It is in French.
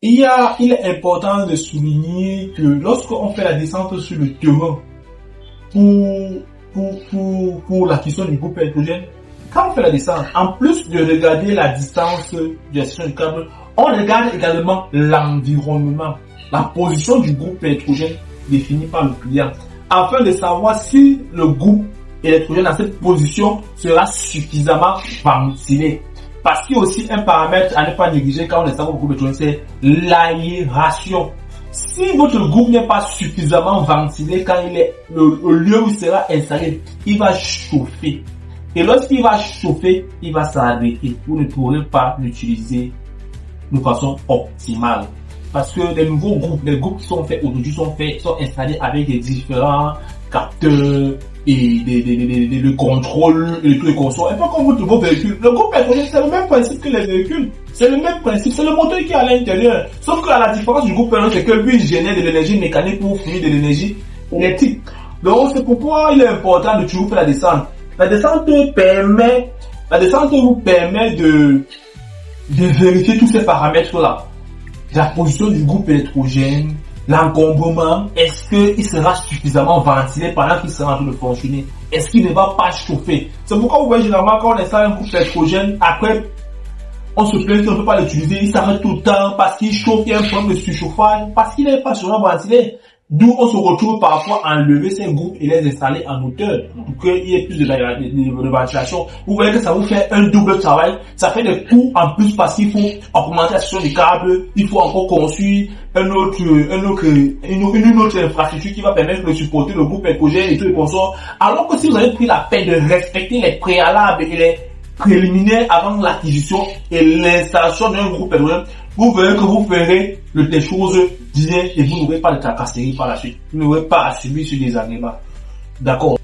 Il est important de souligner que lorsqu'on fait la descente sur le terrain pour la question du groupe électrogène, quand on fait la descente, en plus de regarder la distance de la section du câble, on regarde également l'environnement, la position du groupe électrogène définie par le client, afin de savoir si le groupe électrogène dans cette position sera suffisamment ventilé. Parce qu'il y a aussi un paramètre à ne pas négliger quand on est au groupe électrogène, c'est l'aération. Si votre groupe n'est pas suffisamment ventilé quand il est le lieu où il sera installé, il va chauffer. Et lorsqu'il va chauffer, il va s'arrêter. Vous ne pourrez pas l'utiliser de façon optimale. Parce que les nouveaux groupes, les groupes qui sont faits aujourd'hui sont installés avec des différents capteurs et le contrôle et tout le contrôle. Un peu comme votre véhicule. Le groupe électrogène, c'est le même principe que les véhicules. C'est le même principe. C'est le moteur qui est à l'intérieur. Sauf que la différence du groupe électrogène, c'est que lui, il génère de l'énergie mécanique pour fournir de l'énergie électrique. Donc, c'est pourquoi il est important de toujours faire la descente. La descente vous permet de vérifier tous ces paramètres-là. La position du groupe électrogène, l'encombrement, est-ce qu'il sera suffisamment ventilé pendant qu'il sera en train de fonctionner? Est-ce qu'il ne va pas chauffer? C'est pourquoi vous voyez généralement quand on installe un groupe électrogène, après, on se plaint qu'on ne peut pas l'utiliser, il s'arrête tout le temps parce qu'il chauffe, il y a un problème de surchauffage, parce qu'il n'est pas suffisamment ventilé. D'où on se retrouve parfois à enlever ces groupes et les installer en hauteur pour qu'il y ait plus de ventilation. Vous voyez que ça vous fait un double travail. Ça fait des coûts en plus parce qu'il faut augmenter la section du câble. Il faut encore construire une autre infrastructure qui va permettre de supporter le groupe électrogène et tout le consort. Alors que si vous avez pris la peine de respecter les préalables et les préliminaires avant l'acquisition et l'installation d'un groupe électrogène, vous verrez que vous ferez des choses bien et vous n'aurez pas de tracasserie par la suite. Vous n'aurez pas à subir ce désagrément. D'accord.